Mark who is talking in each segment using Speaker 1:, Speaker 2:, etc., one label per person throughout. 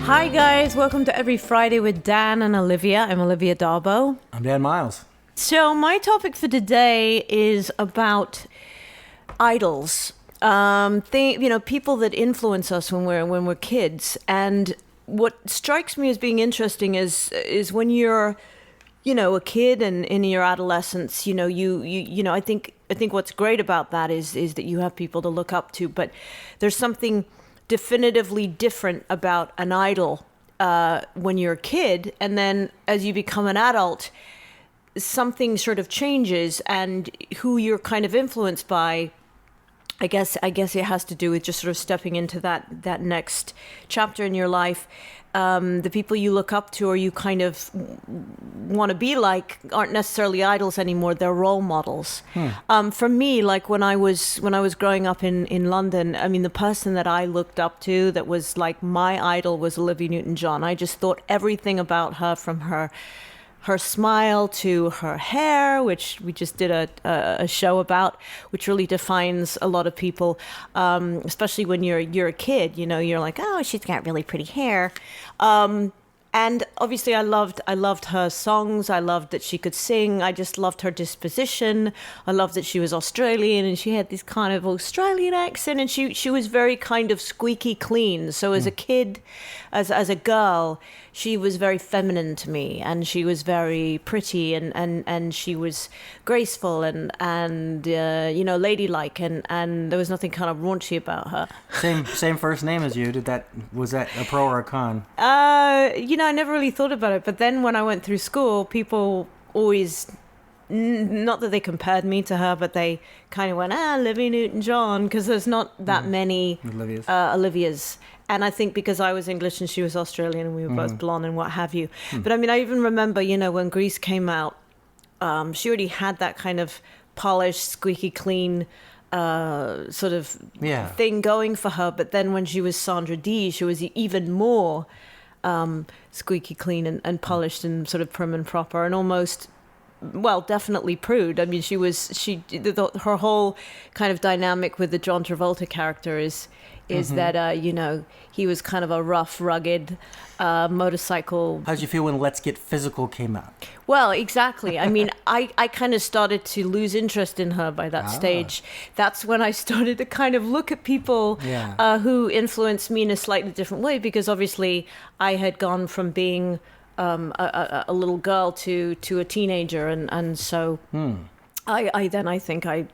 Speaker 1: Hi guys, welcome to Every Friday with Dan and Olivia. I'm Olivia Darbo.
Speaker 2: I'm Dan Miles.
Speaker 1: So my topic for today is about idols. People that influence us when we're kids. And what strikes me as being interesting is when you're, a kid and in your adolescence, I think what's great about that is that you have people to look up to, but there's something definitively different about an idol when you're a kid, and then as you become an adult, something sort of changes, and who you're kind of influenced by. I guess it has to do with just sort of stepping into that next chapter in your life. The people you look up to or you kind of want to be like aren't necessarily idols anymore. They're role models. For me, like when I was growing up in London, I mean, the person that I looked up to that was like my idol was Olivia Newton-John. I just thought everything about her, from her smile to her hair, which we just did a show about, which really defines a lot of people, especially when you're a kid. You're like, oh, she's got really pretty hair. And obviously I loved her songs. I loved that she could sing. I just loved her disposition. I loved that she was Australian and she had this kind of Australian accent, and she was very kind of squeaky clean. So as a kid, as a girl, she was very feminine to me, and she was very pretty, and she was graceful and ladylike, and there was nothing kind of raunchy about her.
Speaker 2: Same first name as you. Was that a pro or a con?
Speaker 1: I never really thought about it, but then when I went through school, people always, not that they compared me to her, but they kind of went, Olivia Newton-John, because there's not that many Olivias. And I think because I was English and she was Australian and we were both blonde and what have you. But I mean, I even remember, when Grease came out, she already had that kind of polished, squeaky clean sort of thing going for her. But then when she was Sandra Dee, she was even more squeaky clean and polished and sort of prim and proper and almost, well, definitely prude. I mean, her whole kind of dynamic with the John Travolta character is that, he was kind of a rough, rugged motorcycle.
Speaker 2: How did you feel when Let's Get Physical came out?
Speaker 1: Well, exactly. I mean, I kind of started to lose interest in her by that stage. That's when I started to kind of look at people who influenced me in a slightly different way, because obviously I had gone from being a little girl to a teenager, and so I think I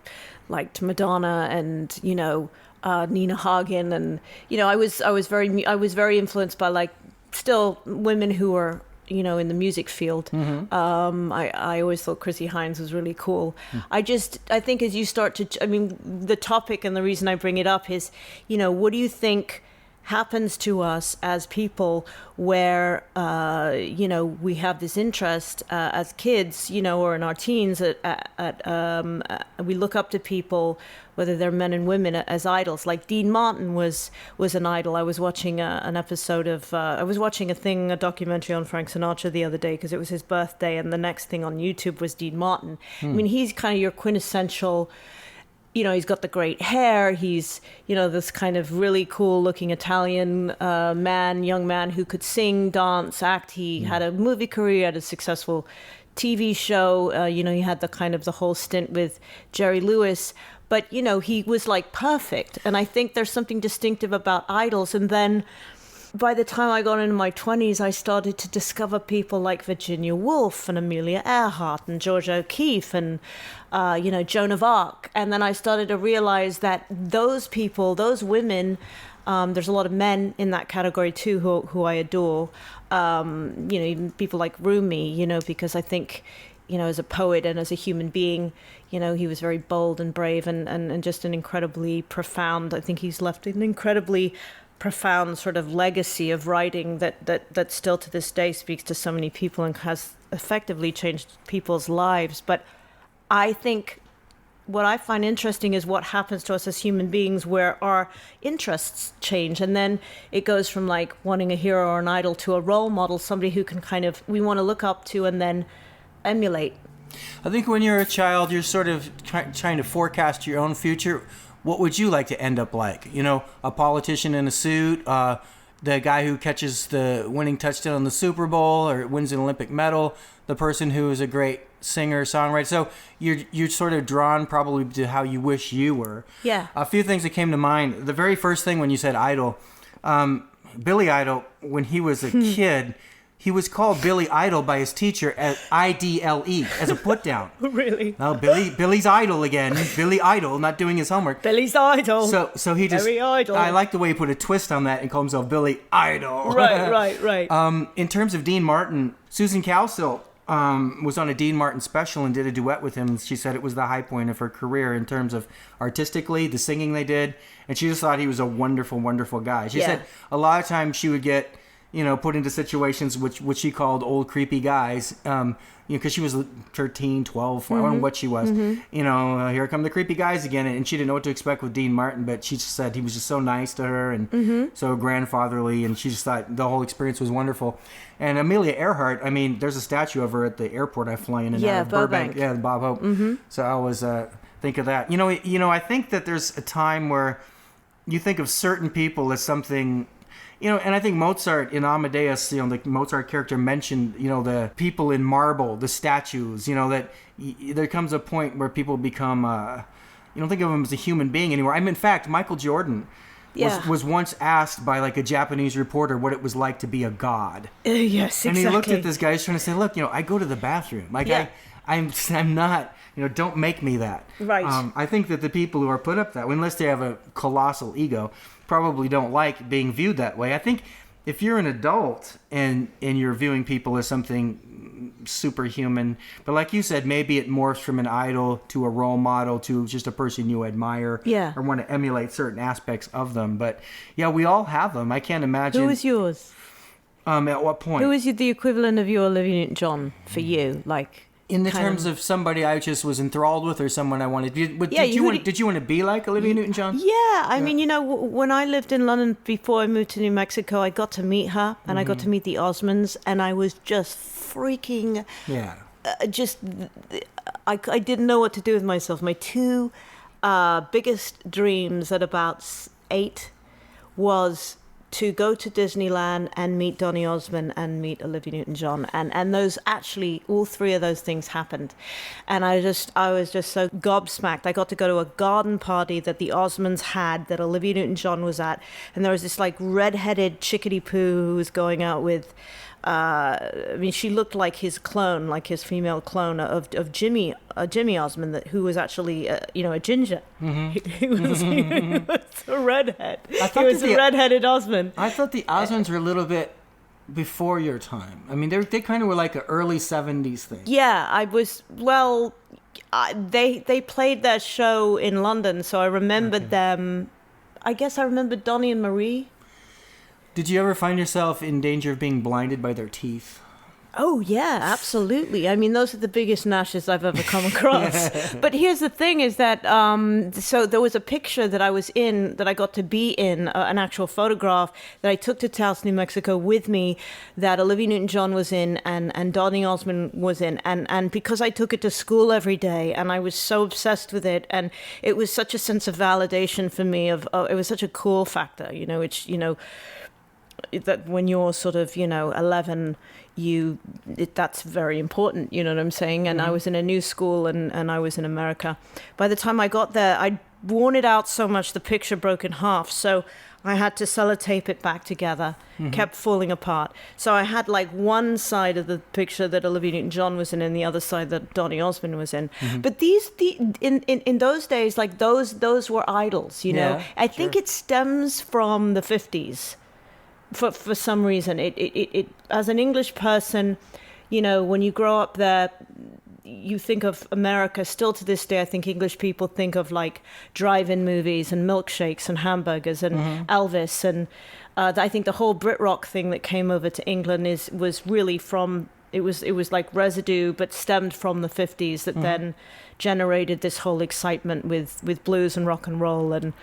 Speaker 1: liked Madonna and Nina Hagen, and I was very influenced by like still women who were in the music field. I always thought Chrissy Hines was really cool. I think as you start to, the topic and the reason I bring it up is, what do you think happens to us as people where we have this interest as kids, or in our teens, we look up to people, whether they're men and women, as idols. Like Dean Martin was an idol. I was watching a documentary on Frank Sinatra the other day because it was his birthday, and the next thing on YouTube was Dean Martin. I mean, he's kind of your quintessential. He's got the great hair. He's, this kind of really cool looking Italian young man who could sing, dance, act. He had a movie career, had a successful TV show. He had the whole stint with Jerry Lewis. But, he was like perfect. And I think there's something distinctive about idols. And then by the time I got into my 20s, I started to discover people like Virginia Woolf and Amelia Earhart and Georgia O'Keeffe and, Joan of Arc. And then I started to realize that those people, those women, there's a lot of men in that category too who I adore. Even people like Rumi, because I think, as a poet and as a human being, he was very bold and brave and just an incredibly profound, I think he's left an incredibly profound sort of legacy of writing that still to this day speaks to so many people and has effectively changed people's lives. But I think what I find interesting is what happens to us as human beings where our interests change, and then it goes from like wanting a hero or an idol to a role model, somebody who can we want to look up to and then emulate.
Speaker 2: I think when you're a child, you're sort of trying to forecast your own future. What would you like to end up like? A politician in a suit, the guy who catches the winning touchdown in the Super Bowl or wins an Olympic medal, the person who is a great singer, songwriter. So you're sort of drawn probably to how you wish you were.
Speaker 1: Yeah.
Speaker 2: A few things that came to mind. The very first thing when you said idol, Billy Idol, when he was a kid, he was called Billy Idol by his teacher as IDLE, as a put down.
Speaker 1: Really?
Speaker 2: Oh, Billy's idol again. Billy Idol, not doing his homework.
Speaker 1: Billy's Idol.
Speaker 2: So he just.
Speaker 1: Very idol.
Speaker 2: I like the way he put a twist on that and called himself Billy Idol.
Speaker 1: Right.
Speaker 2: In terms of Dean Martin, Susan Cowsill was on a Dean Martin special and did a duet with him. She said it was the high point of her career in terms of artistically, the singing they did. And she just thought he was a wonderful, wonderful guy. She said a lot of times she would get, put into situations which she called old creepy guys, because she was 13, 12, I don't know what she was. Here come the creepy guys again, and she didn't know what to expect with Dean Martin, but she just said he was just so nice to her and so grandfatherly, and she just thought the whole experience was wonderful. And Amelia Earhart, I mean, there's a statue of her at the airport I fly in and out of Burbank. Yeah, Bob Hope. So I always think of that. I think that there's a time where you think of certain people as something. And I think Mozart in Amadeus, the Mozart character mentioned, the people in marble, the statues, that there comes a point where people become, you don't think of them as a human being anymore. I mean, in fact, Michael Jordan was once asked by a Japanese reporter what it was like to be a god.
Speaker 1: Yes, exactly.
Speaker 2: And he looked at this guy, he's trying to say, look, I go to the bathroom. I'm not, don't make me that.
Speaker 1: Right.
Speaker 2: I think that the people who are put up that way, unless they have a colossal ego, probably don't like being viewed that way. I think if you're an adult and you're viewing people as something superhuman, but like you said, maybe it morphs from an idol to a role model to just a person you admire or want to emulate certain aspects of them. But yeah, we all have them. I can't imagine.
Speaker 1: Who is yours?
Speaker 2: At what point?
Speaker 1: Who is the equivalent of your Olivia Newton-John for you?
Speaker 2: In the terms of somebody I just was enthralled with, or someone I wanted. Did you want to be like Olivia Newton-John?
Speaker 1: Yeah, I mean, when I lived in London before I moved to New Mexico, I got to meet her, and I got to meet the Osmonds, and I was just freaking. Yeah. I didn't know what to do with myself. My two biggest dreams at about 8 was to go to Disneyland and meet Donny Osmond and meet Olivia Newton-John, and those actually, all three of those things happened, and I was just so gobsmacked. I got to go to a garden party that the Osmonds had that Olivia Newton-John was at, and there was this red-headed chickadee-poo who was going out with. She looked like his clone, like his female clone of Jimmy Osmond, who was actually, a ginger. He was a redhead. He was a redheaded Osmond.
Speaker 2: I thought the Osmonds were a little bit before your time. I mean, they kind of were like an early 70s thing.
Speaker 1: Yeah, I was, they played their show in London, so I remembered them. I guess I remembered Donny and Marie.
Speaker 2: Did you ever find yourself in danger of being blinded by their teeth?
Speaker 1: Oh, yeah, absolutely. I mean, those are the biggest gnashes I've ever come across. But here's the thing is that, so there was a picture that I was in, that I got to be in, an actual photograph that I took to Taos, New Mexico with me, that Olivia Newton-John was in and Donny Osmond was in. And because I took it to school every day and I was so obsessed with it, and it was such a sense of validation for me, it was such a cool factor, which, that when you're sort of 11, that's very important, you know what I'm saying? And I was in a new school and I was in America. By the time I got there, I'd worn it out so much the picture broke in half, so I had to sellotape it back together. Kept falling apart, so I had one side of the picture that Olivia Newton-John was in and the other side that Donny Osmond was in. But in those days, those were idols, I think it stems from the 50s. For some reason, it as an English person, when you grow up there, you think of America. Still to this day, I think English people think of drive-in movies and milkshakes and hamburgers and Elvis, and I think the whole Brit rock thing that came over to England was really from it was like residue, but stemmed from the 50s that then generated this whole excitement with blues and rock and roll and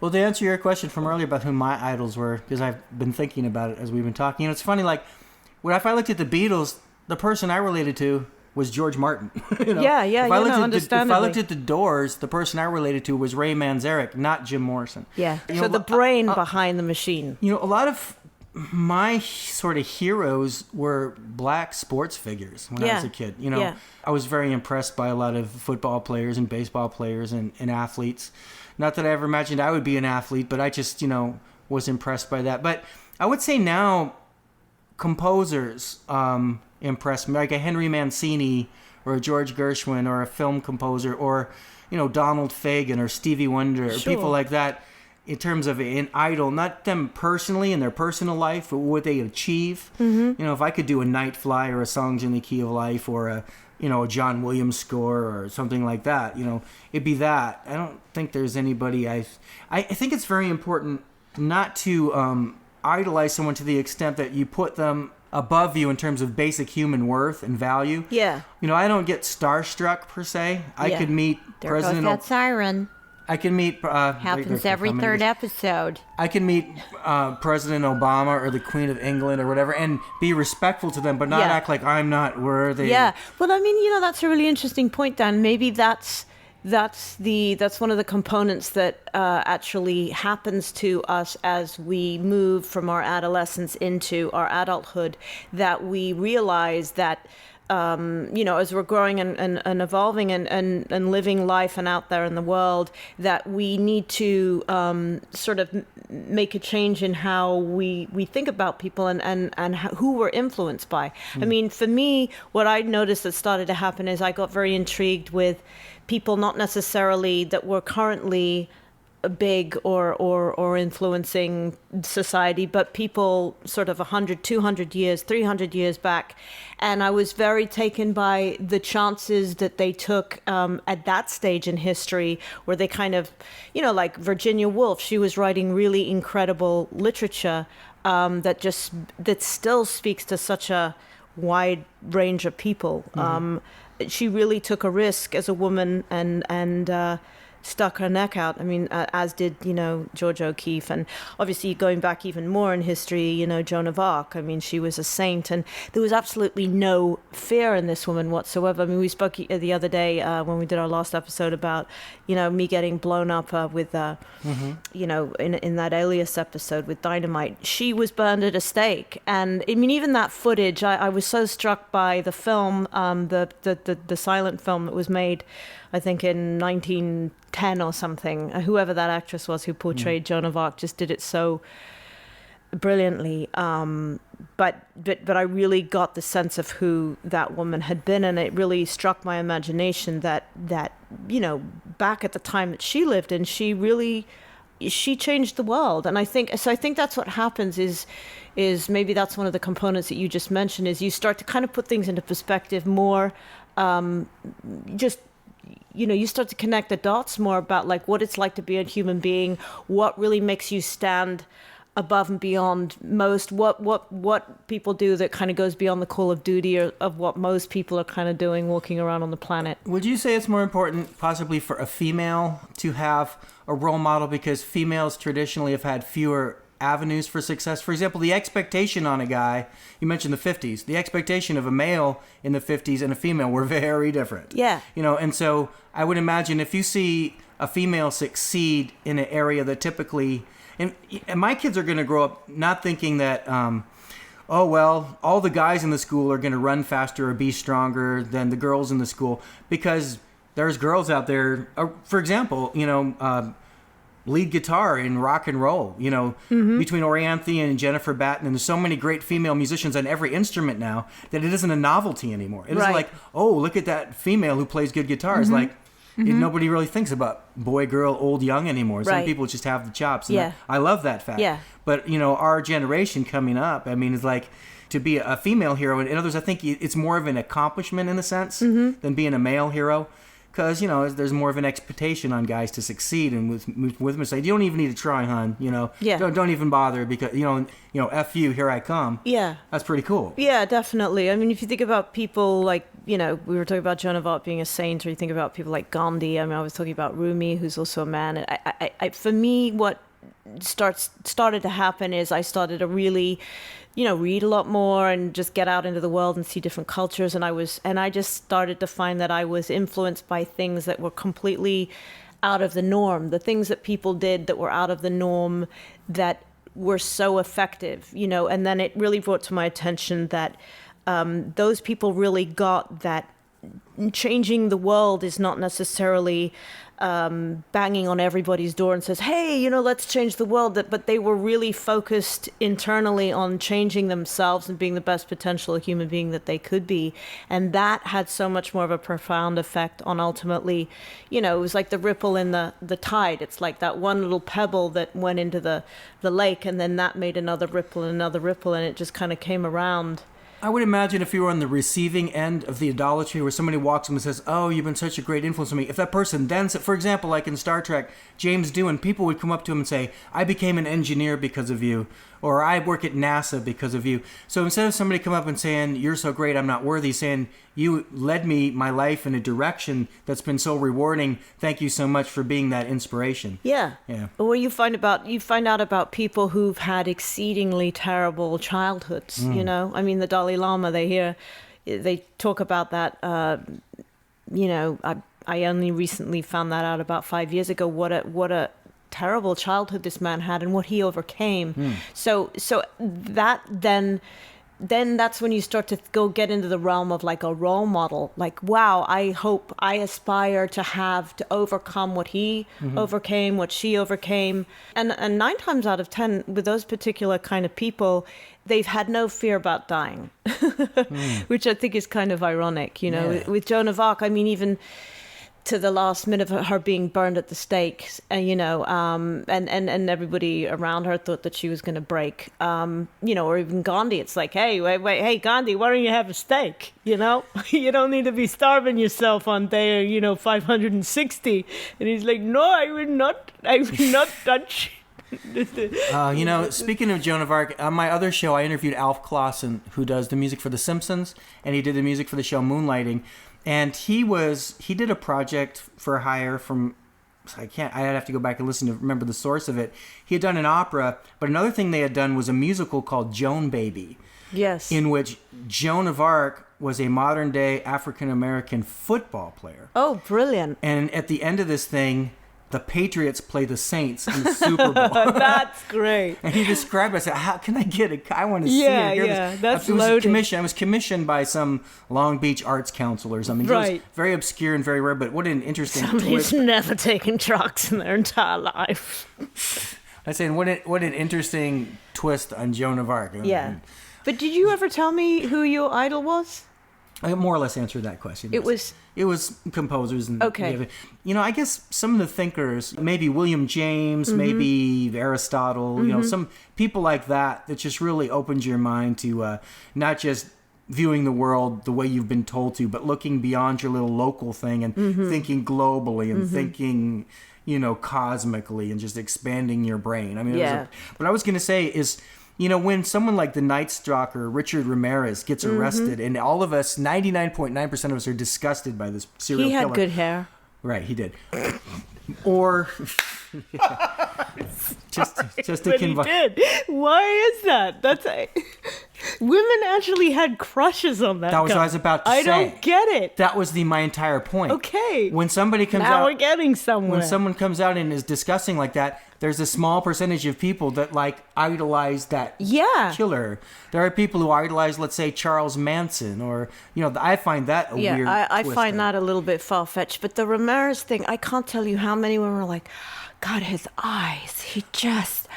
Speaker 2: Well, to answer your question from earlier about who my idols were, because I've been thinking about it as we've been talking, it's funny, if I looked at the Beatles, the person I related to was George Martin.
Speaker 1: Yeah,
Speaker 2: If I
Speaker 1: understandably.
Speaker 2: looked at the Doors, the person I related to was Ray Manzarek, not Jim Morrison.
Speaker 1: Yeah.
Speaker 2: You
Speaker 1: So
Speaker 2: know,
Speaker 1: the brain behind the machine.
Speaker 2: a lot of my sort of heroes were black sports figures when I was a kid.
Speaker 1: Yeah.
Speaker 2: I was very impressed by a lot of football players and baseball players and athletes. Not that I ever imagined I would be an athlete, but I just, was impressed by that. But I would say now composers impress me, like a Henry Mancini or a George Gershwin or a film composer or, Donald Fagen or Stevie Wonder or
Speaker 1: Sure.
Speaker 2: people like that. In terms of an idol, not them personally in their personal life, but what they achieve. Mm-hmm. If I could do a Night Fly or a Songs in the Key of Life or a John Williams score or something like that, it'd be that. I don't think there's anybody I think it's very important not to idolize someone to the extent that you put them above you in terms of basic human worth and value.
Speaker 1: Yeah.
Speaker 2: I don't get starstruck per se. I could meet
Speaker 3: There
Speaker 2: President.
Speaker 3: goes that siren.
Speaker 2: I can meet.
Speaker 3: Happens every third episode.
Speaker 2: I can meet President Obama or the Queen of England or whatever, and be respectful to them, but not act like I'm not worthy.
Speaker 1: Yeah. Well, I mean, that's a really interesting point, Dan. Maybe that's one of the components that actually happens to us as we move from our adolescence into our adulthood, that we realize that as we're growing and evolving and living life and out there in the world, that we need to sort of make a change in how we think about people and who we're influenced by. I mean, for me, what I noticed that started to happen is I got very intrigued with people not necessarily that were currently big or influencing society, but people sort of 100, 200 years, 300 years back. And I was very taken by the chances that they took at that stage in history, where they kind of, like Virginia Woolf, she was writing really incredible literature that still speaks to such a wide range of people. She really took a risk as a woman and stuck her neck out. I mean, as did, George O'Keeffe. And obviously going back even more in history, Joan of Arc. I mean, she was a saint, and there was absolutely no fear in this woman whatsoever. I mean, we spoke the other day when we did our last episode about, me getting blown up with, in that Alias episode with dynamite. She was burned at a stake. And I mean, even that footage, I was so struck by the film, the silent film that was made, I think in 1910 or something. Whoever that actress was who portrayed Joan of Arc just did it so brilliantly. But I really got the sense of who that woman had been, and it really struck my imagination that back at the time that she lived in, she changed the world. And I think that's what happens is maybe that's one of the components that you just mentioned, is you start to kind of put things into perspective more, you start to connect the dots more about like what it's like to be a human being, what really makes you stand above and beyond most, what people do that kind of goes beyond the call of duty or of what most people are kind of doing walking around on the planet.
Speaker 2: Would you say it's more important possibly for a female to have a role model because females traditionally have had fewer avenues for success? For example, the expectation on a guy, you mentioned the 50s, the expectation of a male in the 50s and a female were very different.
Speaker 1: Yeah.
Speaker 2: And so I would imagine if you see a female succeed in an area that typically, and my kids are going to grow up not thinking that, all the guys in the school are going to run faster or be stronger than the girls in the school, because there's girls out there, for example, lead guitar in rock and roll, between Orianthi and Jennifer Batten. And there's so many great female musicians on every instrument now that it isn't a novelty anymore. It isn't like, oh, look at that female who plays good guitar. It's like, nobody really thinks about boy, girl, old, young anymore. Some people just have the chops. And I love that fact.
Speaker 1: Yeah.
Speaker 2: But, our generation coming up, I mean, it's like to be a female hero. In others, I think it's more of an accomplishment in a sense than being a male hero. Because, there's more of an expectation on guys to succeed, and with them say, you don't even need to try, hon. Don't even bother, because, F you, here I come.
Speaker 1: Yeah.
Speaker 2: That's pretty cool.
Speaker 1: Yeah, definitely. I mean, if you think about people like, we were talking about Joan of Arc being a saint, or you think about people like Gandhi. I mean, I was talking about Rumi, who's also a man. For me, what started to happen is I started to really, read a lot more and just get out into the world and see different cultures. And I just started to find that I was influenced by things that were completely out of the norm, the things that people did that were out of the norm that were so effective, and then it really brought to my attention that those people really got that changing the world is not necessarily banging on everybody's door and says, hey, let's change the world. But they were really focused internally on changing themselves and being the best potential human being that they could be. And that had so much more of a profound effect on ultimately, it was like the ripple in the tide. It's like that one little pebble that went into the lake, and then that made another ripple, and it just kind of came around.
Speaker 2: I would imagine if you were on the receiving end of the idolatry where somebody walks up and says, oh, you've been such a great influence on me. If that person then said, for example, like in Star Trek, James Doohan, people would come up to him and say, I became an engineer because of you, or I work at NASA because of you. So instead of somebody come up and saying, you're so great, I'm not worthy, saying, you led my life in a direction that's been so rewarding. Thank you so much for being that inspiration.
Speaker 1: Yeah. Well, you find out about people who've had exceedingly terrible childhoods. I mean, the Dalai Lama. They talk about that. I only recently found that out about 5 years ago. What a terrible childhood this man had and what he overcame. So that then that's when you start to get into the realm of like a role model. Like, wow, I aspire to overcome what he overcame, what she overcame. And 9 times out of 10 with those particular kind of people, they've had no fear about dying, which I think is kind of ironic, With Joan of Arc, I mean, even to the last minute of her being burned at the stake, and everybody around her thought that she was going to break, or even Gandhi. It's like, hey, Gandhi, why don't you have a steak? You don't need to be starving yourself on day, 560. And he's like, no, I will not touch.
Speaker 2: Speaking of Joan of Arc, on my other show, I interviewed Alf Clausen, who does the music for The Simpsons, and he did the music for the show Moonlighting. And he did a project for hire from, I'd have to go back and listen to remember the source of it. He had done an opera, but another thing they had done was a musical called Joan Baby.
Speaker 1: Yes.
Speaker 2: In which Joan of Arc was a modern day African-American football player.
Speaker 1: Oh, brilliant.
Speaker 2: And at the end of this thing, the Patriots play the Saints in the Super Bowl.
Speaker 1: That's great.
Speaker 2: And he described it. I said, how can I get it? I want to see it.
Speaker 1: Yeah, that's
Speaker 2: loaded. I was commissioned by some Long Beach arts council or something.
Speaker 1: Right.
Speaker 2: It was very obscure and very rare, but what an interesting
Speaker 1: Somebody's never taken drugs in their entire life.
Speaker 2: I'm saying, what an interesting twist on Joan of Arc.
Speaker 1: Yeah. But did you ever tell me who your idol was?
Speaker 2: I more or less answered that question.
Speaker 1: It was
Speaker 2: composers and
Speaker 1: okay.
Speaker 2: I guess some of the thinkers, maybe William James, maybe Aristotle, some people like that just really opened your mind to not just viewing the world the way you've been told to, but looking beyond your little local thing and thinking globally and thinking, cosmically and just expanding your brain. I mean, what I was going to say is, when someone like the Night Stalker, Richard Ramirez, gets arrested, and all of us, 99.9% of us, are disgusted by this serial killer.
Speaker 1: He had good hair.
Speaker 2: Right, he did. Or just to
Speaker 1: he did. Why is that? Women actually had crushes on that.
Speaker 2: That was
Speaker 1: guy.
Speaker 2: what I was about to say.
Speaker 1: I don't get it.
Speaker 2: That was my entire point.
Speaker 1: Okay.
Speaker 2: When somebody comes out,
Speaker 1: now we're getting somewhere.
Speaker 2: When someone comes out and is discussing like that, there's a small percentage of people that idolize that killer. There are people who idolize, let's say, Charles Manson, or I find that a weird.
Speaker 1: I find that a little bit far-fetched. But the Ramirez thing, I can't tell you how many women were like, God, his eyes, he just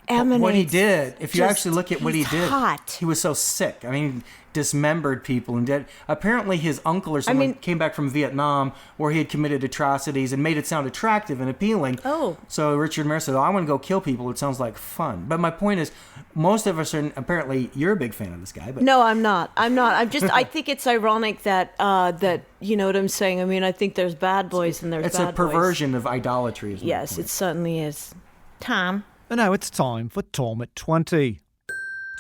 Speaker 1: emanates.
Speaker 2: What he did, if you actually look at what he did,
Speaker 1: hot.
Speaker 2: He was so sick. I mean, dismembered people and dead. Apparently, his uncle or someone came back from Vietnam where he had committed atrocities and made it sound attractive and appealing.
Speaker 1: Oh.
Speaker 2: So Richard Ramirez said, I want to go kill people. It sounds like fun. But my point is, most of us are, apparently, you're a big fan of this guy. But
Speaker 1: no, I'm not. I think it's ironic that, you know what I'm saying? I mean, I think there's bad boys and there's bad boys.
Speaker 2: It's a perversion of idolatry.
Speaker 1: Yes, it certainly is. Tom?
Speaker 4: And now it's time for Tom at 20.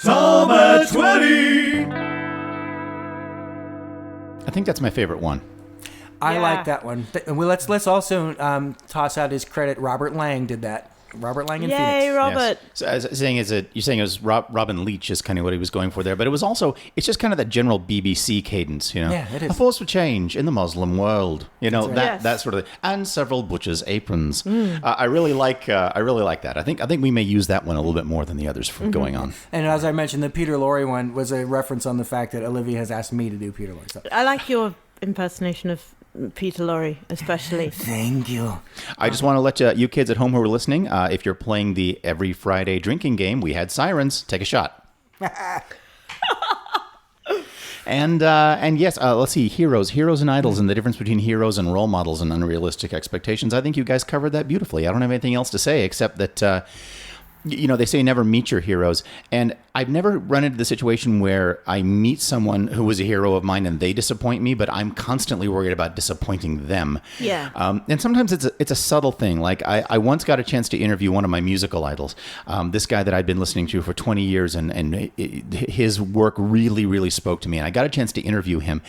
Speaker 5: Tom at 20!
Speaker 6: I think that's my favorite one.
Speaker 2: I like that one. Well, let's also toss out his credit. Robert Lang did that. Robert Lang in
Speaker 1: Yay,
Speaker 2: Phoenix.
Speaker 1: Robert.
Speaker 6: Yes. So as saying you're saying it was Robin Leach is kind of what he was going for there, but it was also it's just kind of that general BBC cadence, you know.
Speaker 2: Yeah, it is.
Speaker 6: A force for change in the Muslim world, you know,
Speaker 2: right.
Speaker 6: that
Speaker 1: Yes.
Speaker 6: that sort of thing. And several butchers' aprons. I really like that. I think we may use that one a little bit more than the others from going on.
Speaker 2: And as I mentioned, the Peter Lorre one was a reference on the fact that Olivia has asked me to do Peter Lorre. So.
Speaker 1: I like your impersonation of Peter Lorre, especially.
Speaker 2: Thank you.
Speaker 6: I just want to let you kids at home who are listening, if you're playing the every Friday drinking game, we had sirens. Take a shot. And yes, let's see, heroes and idols, and the difference between heroes and role models and unrealistic expectations. I think you guys covered that beautifully. I don't have anything else to say except that, they say never meet your heroes. And I've never run into the situation where I meet someone who was a hero of mine and they disappoint me, but I'm constantly worried about disappointing them.
Speaker 1: Yeah.
Speaker 6: And sometimes it's a subtle thing. Like I once got a chance to interview one of my musical idols, this guy that I'd been listening to for 20 years, and his work really, really spoke to me. And I got a chance to interview him.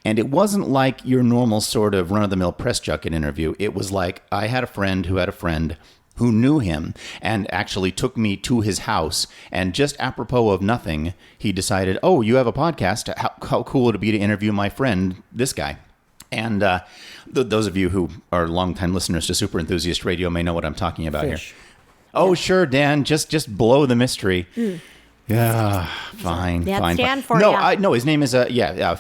Speaker 6: And it wasn't like your normal sort of run-of-the-mill press junket interview. It was like I had a friend who had a friend who knew him and actually took me to his house, and just apropos of nothing, he decided, oh, you have a podcast. How cool would it be to interview my friend, this guy? And those of you who are longtime listeners to Super Enthusiast Radio may know what I'm talking about
Speaker 2: Fish.
Speaker 6: here. Oh, sure, Dan. Just blow the mystery. Yeah, fine.
Speaker 3: That
Speaker 6: fine.
Speaker 3: stand for
Speaker 6: no,
Speaker 3: ya.
Speaker 6: no, his name is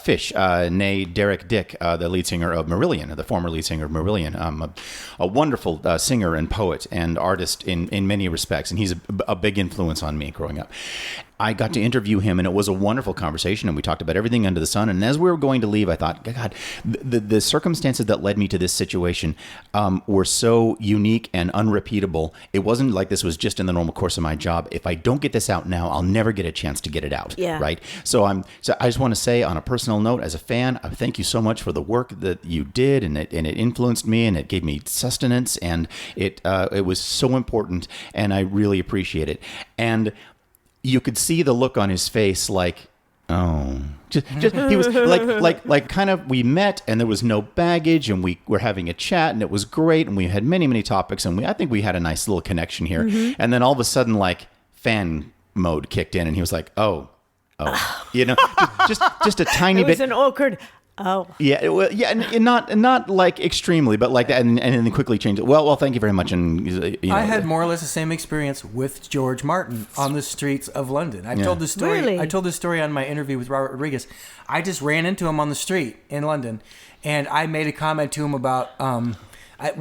Speaker 6: Fish, nay Derek Dick, the lead singer of Marillion, the former lead singer of Marillion, a wonderful singer and poet and artist in many respects, and he's a big influence on me growing up. I got to interview him, and it was a wonderful conversation, and we talked about everything under the sun. And as we were going to leave, I thought, God, the circumstances that led me to this situation were so unique and unrepeatable. It wasn't like this was just in the normal course of my job. If I don't get this out now, I'll never get a chance to get it out.
Speaker 1: Yeah.
Speaker 6: Right? So I just want to say, on a personal note, as a fan, I thank you so much for the work that you did, and it influenced me, and it gave me sustenance, and it was so important, and I really appreciate it. And you could see the look on his face, like, oh, just he was like kind of, we met and there was no baggage, and we were having a chat, and it was great, and we had many topics, and I think we had a nice little connection here. And then all of a sudden, like, fan mode kicked in, and he was like, oh, just a tiny
Speaker 1: It was
Speaker 6: bit.
Speaker 1: an awkward. Oh.
Speaker 6: Yeah, and not like extremely, but like that, and then quickly changed it. Well, thank you very much. And
Speaker 2: I had more or less the same experience with George Martin on the streets of London. I told this story.
Speaker 1: Really?
Speaker 2: I told this story on my interview with Robert Rodriguez. I just ran into him on the street in London, and I made a comment to him about. I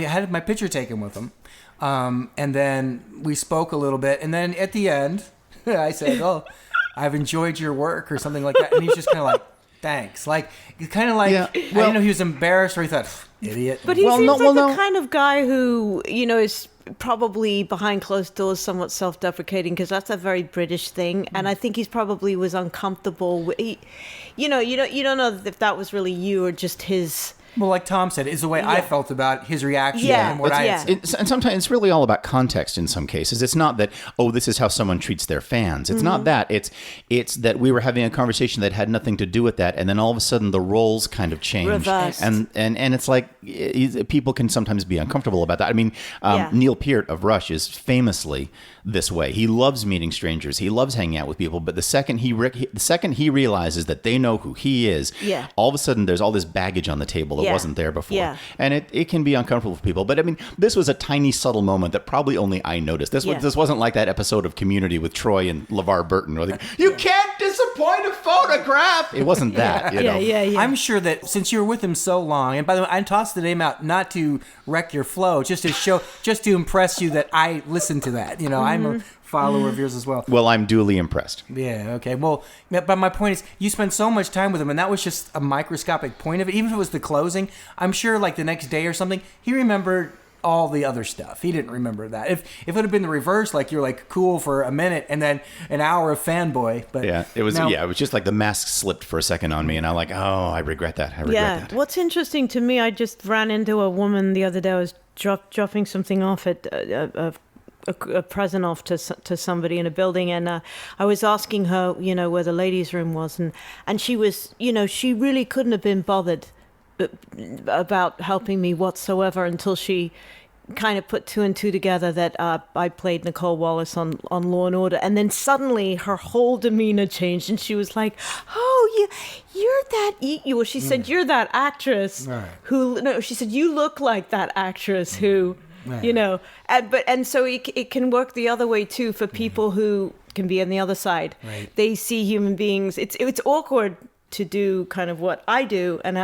Speaker 2: had my picture taken with him, and then we spoke a little bit, and then at the end, I said, "Oh, I've enjoyed your work," or something like that, and he's just kind of like. Thanks. Like, kind of like,
Speaker 6: Yeah,
Speaker 2: I didn't know he was embarrassed, or he thought, idiot.
Speaker 1: But he seems like the kind of guy who, is probably behind closed doors somewhat self-deprecating, because that's a very British thing. And I think he's probably was uncomfortable with, you don't know if that was really you or just his...
Speaker 2: Well, like Tom said, is the way I felt about his reaction
Speaker 1: Yeah.
Speaker 2: and what I had said.
Speaker 6: And sometimes it's really all about context in some cases. It's not that, oh, this is how someone treats their fans. It's not that. It's that we were having a conversation that had nothing to do with that, and then all of a sudden the roles kind of changed.
Speaker 1: Reversed.
Speaker 6: And it's like people can sometimes be uncomfortable about that. I mean, Neil Peart of Rush is famously this way. He loves meeting strangers. He loves hanging out with people. But the second he realizes that they know who he is, all of a sudden there's all this baggage on the table that wasn't there before.
Speaker 1: Yeah.
Speaker 6: And it can be uncomfortable for people. But I mean, this was a tiny, subtle moment that probably only I noticed. This wasn't like that episode of Community with Troy and LeVar Burton. Where you can't disappoint a photograph. It wasn't that. You know?
Speaker 1: Yeah.
Speaker 2: I'm sure that since you were with him so long, and by the way, I tossed the name out not to wreck your flow, just to impress you that I listened to that. I'm a follower of yours as well.
Speaker 6: Well, I'm duly impressed.
Speaker 2: Yeah, okay. Well, but my point is, you spent so much time with him, and that was just a microscopic point of it. Even if it was the closing, I'm sure like the next day or something, he remembered all the other stuff. He didn't remember that. If it would have been the reverse, like you're like cool for a minute and then an hour of fanboy. But
Speaker 6: it was it was just like the mask slipped for a second on me, and I'm like, oh, I regret that. I regret that.
Speaker 1: What's interesting to me, I just ran into a woman the other day. I was dropping something off at a present off to somebody in a building, and I was asking her, where the ladies' room was, and she was, she really couldn't have been bothered about helping me whatsoever until she kind of put two and two together that I played Nicole Wallace on Law and Order, and then suddenly her whole demeanor changed, and she was like, "Oh, you're that." Well, she said, "You're that actress who." No, she said, "You look like that actress who." You know, and so it can work the other way too for people who can be on the other side.
Speaker 2: Right.
Speaker 1: They see human beings. It's awkward to do kind of what I do and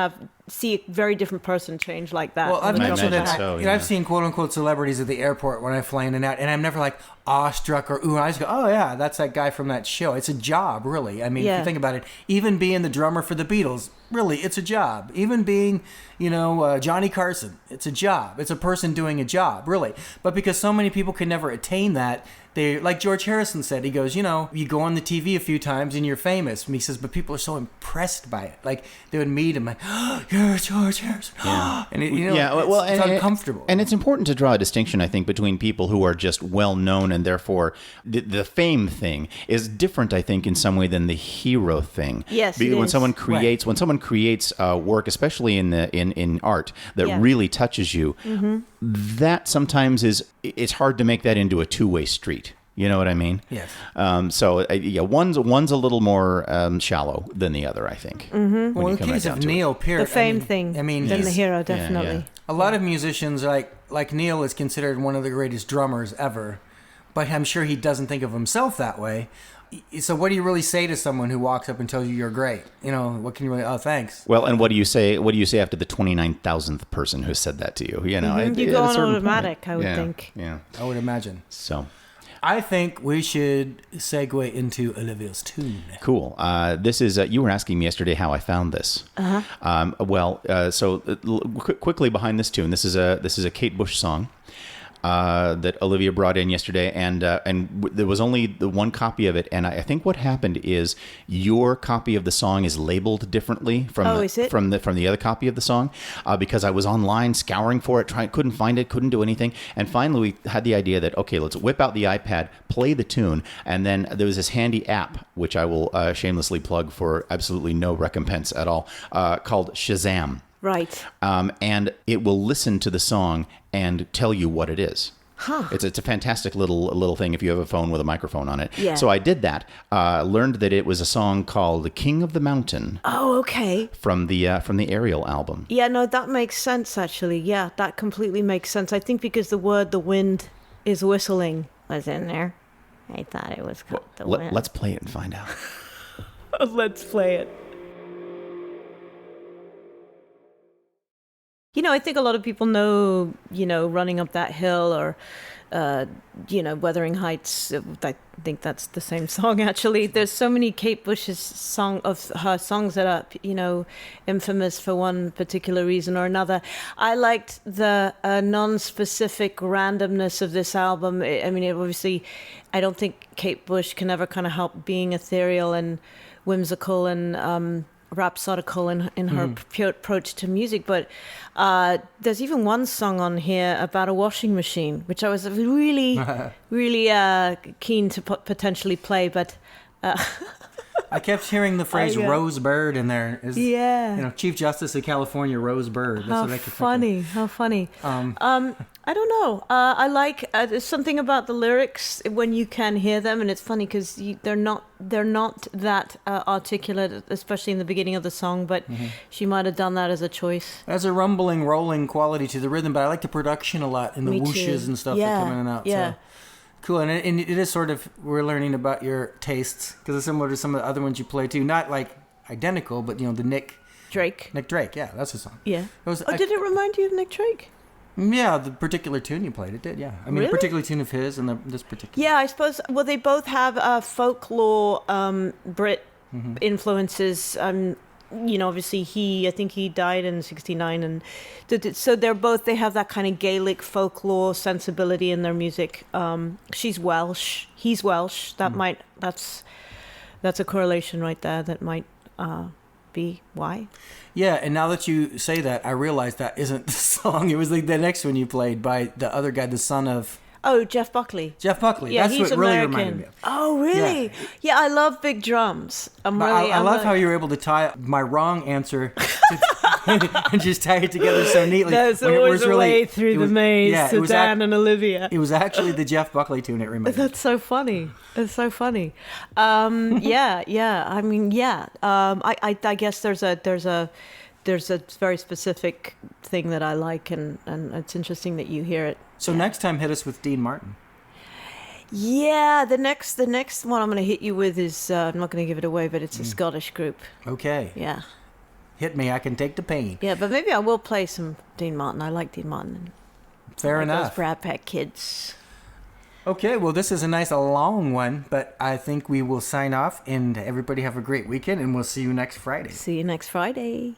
Speaker 1: see a very different person change like that.
Speaker 2: Well, I've mentioned that
Speaker 6: so,
Speaker 2: I've seen quote unquote celebrities at the airport when I fly in and out, and I'm never like awestruck or ooh. I just go, oh yeah, that's that guy from that show. It's a job, really. I mean, if you think about it, even being the drummer for the Beatles, really, it's a job. Even being, Johnny Carson, it's a job. It's a person doing a job, really. But because so many people can never attain that, they, like George Harrison said, he goes, you go on the TV a few times and you're famous. And he says, but people are so impressed by it. Like they would meet him like, oh, you're George Harrison. Yeah. And it's uncomfortable.
Speaker 6: And it's important to draw a distinction, I think, between people who are just well known and therefore the fame thing is different, I think, in some way than the hero thing.
Speaker 1: Yes,
Speaker 6: when someone creates work, especially in art, that really touches you, that sometimes it's hard to make that into a two-way street. You know what I mean?
Speaker 2: Yes.
Speaker 6: One's a little more shallow than the other, I think.
Speaker 2: Mm-hmm. Well, in the case of Neil Peart,
Speaker 1: the fame thing, than the hero, definitely.
Speaker 6: Yeah.
Speaker 2: A lot of musicians, like Neil, is considered one of the greatest drummers ever, but I'm sure he doesn't think of himself that way. So what do you really say to someone who walks up and tells you you're great? What can you really? Oh, thanks.
Speaker 6: Well, and what do you say? What do you say after the 29,000th person who said that to you?
Speaker 1: You go on automatic, I would think.
Speaker 6: Yeah,
Speaker 2: I would imagine.
Speaker 6: So,
Speaker 2: I think we should segue into Olivia's tune.
Speaker 6: Cool. This is, you were asking me yesterday how I found this. Quickly behind this tune, this is a Kate Bush song. That Olivia brought in yesterday, and there was only the one copy of it, and I think what happened is your copy of the song is labeled differently from the other copy of the song, because I was online scouring for it, couldn't find it, couldn't do anything, and finally we had the idea that okay, let's whip out the iPad, play the tune, and then there was this handy app which I will shamelessly plug for absolutely no recompense at all, called Shazam.
Speaker 1: Right.
Speaker 6: And it will listen to the song and tell you what it is.
Speaker 1: Huh.
Speaker 6: It's a fantastic little thing if you have a phone with a microphone on it.
Speaker 1: Yeah.
Speaker 6: So I did that. Learned that it was a song called "The King of the Mountain."
Speaker 1: Oh, okay.
Speaker 6: From the Ariel album.
Speaker 1: Yeah, no, that makes sense actually. Yeah, that completely makes sense. I think because the word "the wind is whistling" was in there. I thought it was called the wind.
Speaker 6: Let's play it and find out.
Speaker 1: Let's play it. I think a lot of people know, Running Up That Hill or, Wuthering Heights. I think that's the same song, actually. There's so many Kate Bush's her songs that are, infamous for one particular reason or another. I liked the non-specific randomness of this album. Obviously, I don't think Kate Bush can ever kind of help being ethereal and whimsical and rhapsodical in her approach to music, but there's even one song on here about a washing machine, which I was really, really keen to potentially play, but
Speaker 2: I kept hearing the phrase Rose Bird in there. Chief Justice of California, Rose Bird. That's what I could think of.
Speaker 1: How funny. I don't know. I like there's something about the lyrics when you can hear them, and it's funny because they're not that articulate, especially in the beginning of the song. But she might have done that as a choice.
Speaker 2: There's a rumbling, rolling quality to the rhythm, but I like the production a lot and the whooshes and stuff that come in and out.
Speaker 1: Yeah.
Speaker 2: So. Cool, and it is sort of, we're learning about your tastes because it's similar to some of the other ones you play too. Not like identical, but the Nick Drake. Yeah, that's his song.
Speaker 1: Yeah. Did it remind you of Nick Drake?
Speaker 2: Yeah, the particular tune you played, it did, yeah.
Speaker 1: Really?
Speaker 2: A particular tune of his and this particular.
Speaker 1: Yeah, I suppose, well, they both have folklore Brit influences. Obviously I think he died in 1969, and so they have that kind of Gaelic folklore sensibility in their music. She's Welsh, he's Welsh. That's a correlation right there. That might be why.
Speaker 2: Yeah, and now that you say that, I realize that isn't the song. It was like the next one you played by the other guy, the son of.
Speaker 1: Oh, Jeff Buckley.
Speaker 2: Yeah, that's
Speaker 1: he's
Speaker 2: what really
Speaker 1: American.
Speaker 2: reminded me of.
Speaker 1: Oh, really? Yeah, I love big drums.
Speaker 2: I love how you were able to tie my wrong answer and just tie it together so neatly.
Speaker 1: There's
Speaker 2: when it
Speaker 1: always
Speaker 2: was
Speaker 1: a
Speaker 2: really,
Speaker 1: way through the maze
Speaker 2: yeah,
Speaker 1: to Dan and Olivia.
Speaker 2: It was actually the Jeff Buckley tune. It reminded me.
Speaker 1: That's so funny. It's so funny. Yeah. I mean, yeah. I guess there's a very specific thing that I like, and it's interesting that you hear it.
Speaker 2: So next time, hit us with Dean Martin.
Speaker 1: Yeah, the next one I'm going to hit you with is I'm not going to give it away, but it's a Scottish group.
Speaker 2: Okay.
Speaker 1: Yeah.
Speaker 2: Hit me. I can take the pain.
Speaker 1: Yeah, but maybe I will play some Dean Martin. I like Dean Martin.
Speaker 2: Fair enough.
Speaker 1: Those Brat Pack Kids.
Speaker 2: Okay, well, this is a nice long one, but I think we will sign off, and everybody have a great weekend, and we'll see you next Friday.
Speaker 1: See you next Friday.